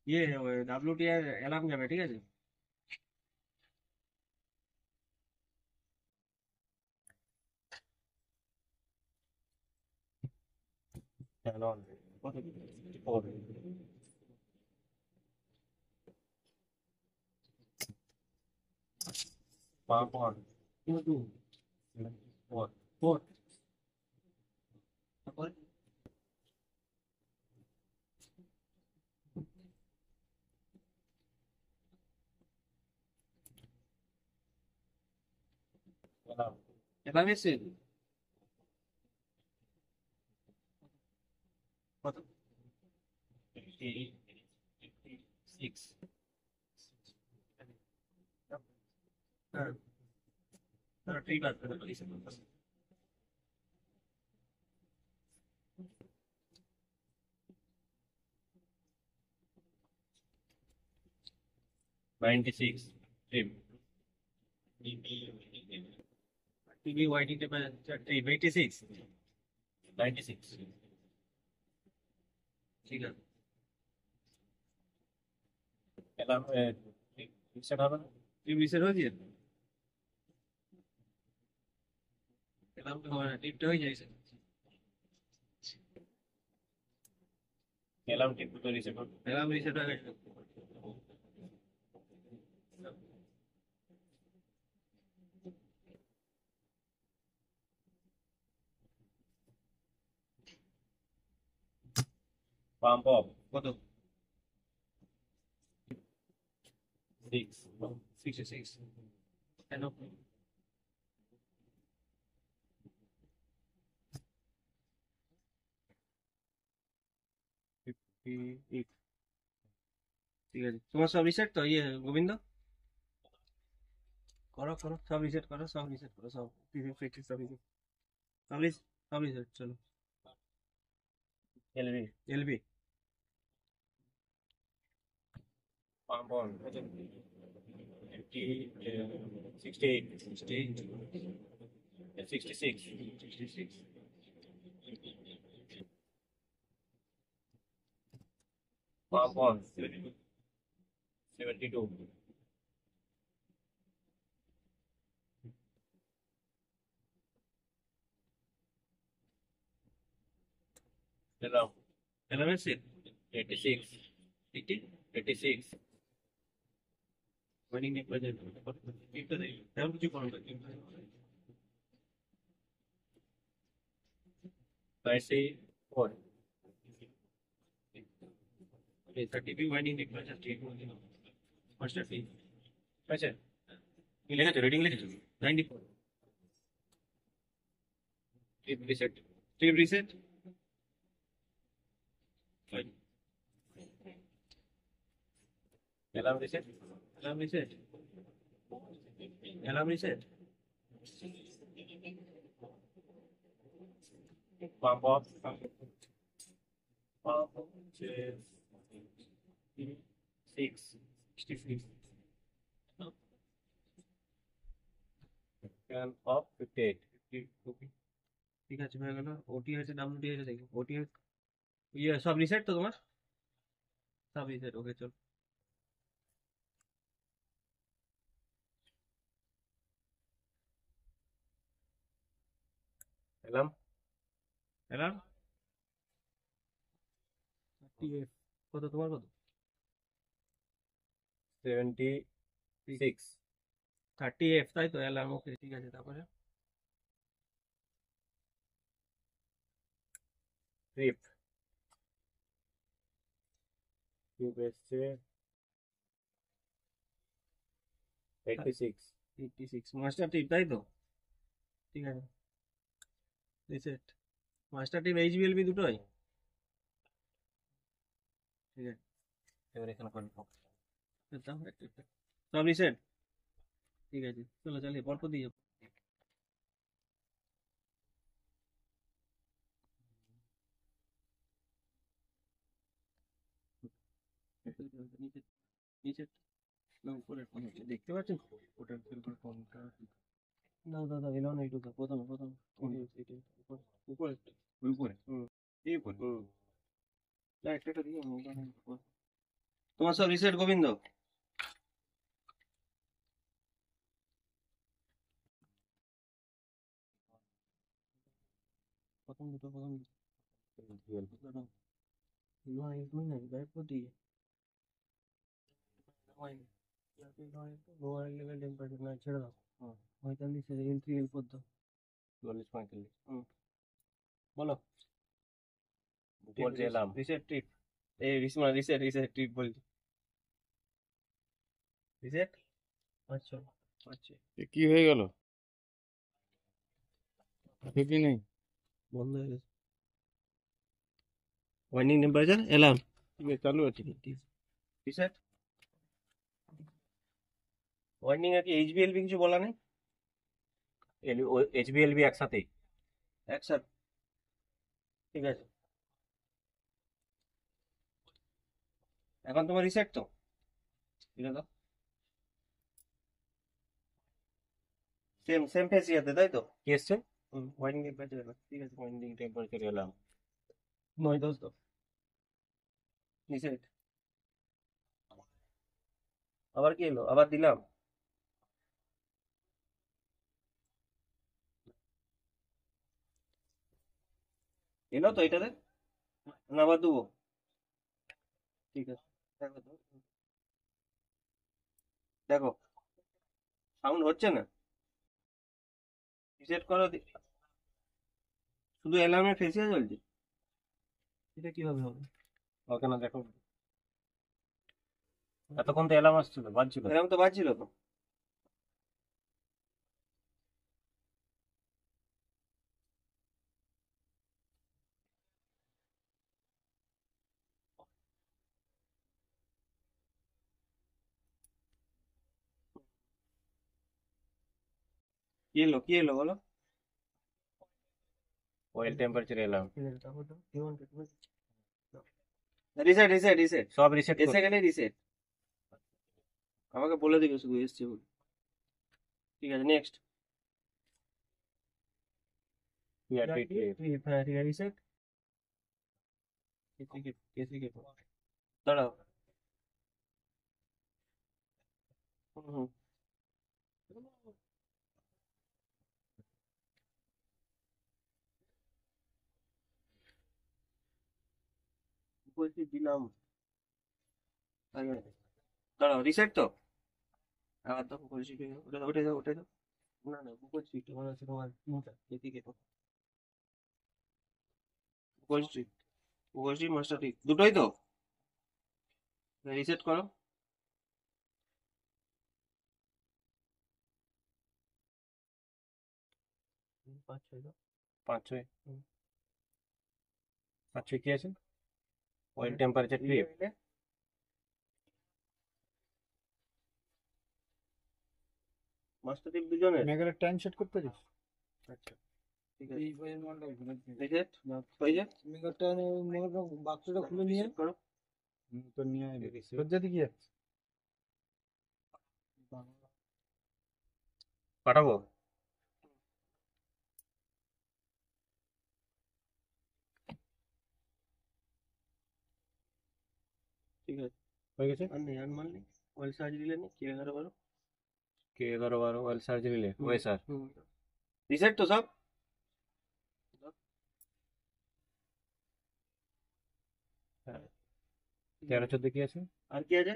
ইয়ে WT এর alarm যাবে, ঠিক আছে? অ্যালার্ম কত? 4 পাম্প অন 2 4 4 তারপরে অ্যালার্ম অ্যালার্ম এসে কত? 6 হ্যাঁ, ঠিক আছে। নাইনটি সিক্স ট্রিম টিভি ওয়াইটি ট্রিম 86 96। ঠিক আছে, অ্যালার্ম রিসেট হবে না? টিম রিসেট হয়েছে? অ্যালার্ম তো হয় না, টিপটা হয়ে যায়। অ্যালার্ম টিপ তো রিসেট হবে, অ্যালার্ম রিসেট হয়ে গেছে। পাম্প অফ কত? 6 66 কেন? 58। ঠিক আছে, তোমার সব রিসেট তো? ইয়ে গোবিন্দ, করো করো, সব রিসেট করো, সব রিসেট করো, সব প্রেক্টিস সব রিসেট, সব রিসেট চলো। LB LB pump on 50 68 68 66 66 pump on 72 এলাম এলাম এসে 86 80 86 ওয়েডিং নেক বাজে টিপটা দেই তেমন কিছু করো না। 94 30 ওয়েডিং নেক বাজে ঠিক মাস্টার ফি আচ্ছা কি লেখা আছে? রিডিং লেখা আছে 94। Trip reset, trip reset alarm reset, alarm reset, alarm reset, pump of pump হচ্ছে 6 66 ফ্যান অফ 58 50। ঠিক আছে, হয়ে গেল। ওটি হয়েছে, WT হয়েছে, দেখি ওটি ইয়ে সব রিসেট তো তোমার? সব রিসেট, ওকে চল। এলাম এলাম TF কত তোমার? কত? 76 30F তাই তো? এলাম, ওকে ঠিক আছে। তারপরে ট্রিপ, ট্রিপ এসছে 86 86 মাস্টার ট্রিপ তাই তো? ঠিক আছে, রিসেট মাস্টার ট্রিপ HBLB দুটোই। ঠিক আছে, এবার এখানে কনফার্ম সব রিসেট। ঠিক আছে, চলো চালিয়ে পরপর দিয়ে যাবো। নিচে নিচে না উপরে ফোন হচ্ছে, দেখতে পাচ্ছেন? ওটার ফিল্টার কোনটা? না দাদা এলো না, এইটুকু প্রথমে প্রথমে উপরে উপরে উপরে তোমার সব রিসেট গোবিন্দ। প্রথম দুটো লোয়ার লেভেল টেম্পারেচার না ছেড়ে দাও। 45 এন্ট্রি এরপর দাও 44 45। বলো বলতে এলাম রিসেট ট্রিপ। এই রিসেট ট্রিপ বলছি। রিসেট। আচ্ছা আচ্ছা কি হয়ে গেল? ঠিকই নেই, বন্ধ হয়ে গেছে। ওয়ার্নিং টেম্পারেচার এলাম চালু আছে। রিসেট। ওয়ার্নিং এ কি এইচবিএলবি কিছু বলা নেই? এইচবিএলবি একসাথেই। একসাথে ঠিক আছে। এখন তোমার রিসেট তো এটা তো সেম ফেসিয়াতে তাই তো? কি এসছে? ওয়ার্নিং টেম্পারেচার ঠিক আছে। ওয়ার্নিং টেম্পারেচার এলাম 9 10 তো রিসেট। আবার কি এলো? আবার দিলাম। এলো তো এটাতে না আবার দেবো? ঠিক আছে দেখো তো। দেখো সাউন্ড হচ্ছে না। রিসেট করো শুধু অ্যালার্মে ফেসিয়া চলছে। এটা কিভাবে হবে? ওকে না দেখো, এতক্ষণ তো এলাম আসছিল, বাজছিল। অ্যালার্ম তো বাজছিল তো। কি এলো বলো? অয়েল টেম্পারেচার এলাম। রিসেট রিসেট রিসেট সব রিসেট এসে গেলে রিসেট। আমাকে বলে দিবে শুধু এসছে বলে। ঠিক আছে নেক্সট। হ্যাঁ ঠিক আছে রিসেট। দাঁড়াও। হুম বলছি দিলাম। দাঁড়াও রিসেট তো আবার তো বলছি ওটা দাও ওটা দাও। না না গুগল স্ট্রিট মনে হচ্ছে তোমার তিনটা এদিকে তো গুগল স্ট্রিট মাস্টার ঠিক দুটোই তো। রিসেট করো। পাঁচ ছয় দাও। 5 6 5 6 কি আছে? Oil temperature trip. মাস্টার টিপ দুজনের। মেগার টাইম সেট করতে পারিস? আচ্ছা ঠিক আছে। রিসেট হয়ে যায়। মেগারটা বাক্সটা খুলে নিয়ে রিসেট করো। তো নিয়ে সজ্জাতে কি আছে? পাঠাবো। ঠিক আছে হয়ে গেছে। আর নেই আর মাল নেই। ওয়েল চার্জ দিলে নেই কি 11 12 কে 11 12 oil charge relay way sir. Reset তো সব। হ্যাঁ 13 14 কি আছে? আর কি আছে?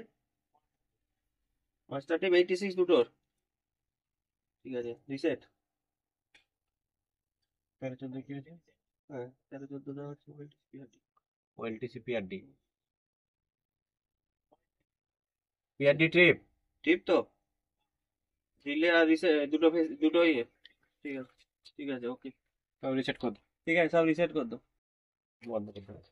মাস্টার টিপ 86 দুটোর। ঠিক আছে রিসেট। 13 14 কি আছে? হ্যাঁ 13 14 দেওয়া হচ্ছে ওএলটিসি পিআরডি। PRD trip. টিপ তো রিলে আর রিসেট দুটো দুটোই ঠিক আছে ওকে। সব রিসেট কর। ঠিক আছে সব রিসেট কর দো। বন্ধ করতে হবে।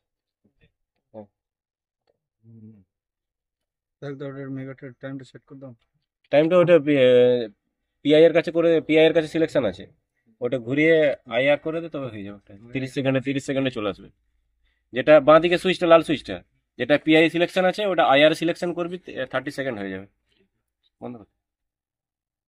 তাহলে তো ওটার মেগাটার টাইমটা সেট করে দাও। টাইমটা ওটা পিআই এর কাছে করে, পিআই এর কাছে সিলেকশন আছে, ওটা ঘুরিয়ে আইআর করে দে তবে হয়ে যাবে। 30 সেকেন্ডে চলে আসবে। যেটা বাঁ দিকে সুইচটা লাল সুইচটা, যেটা পিআই সিলেকশন আছে ওটা আইআর সিলেকশন করবি, 30 সেকেন্ড হয়ে যাবে। বন্ধ কর।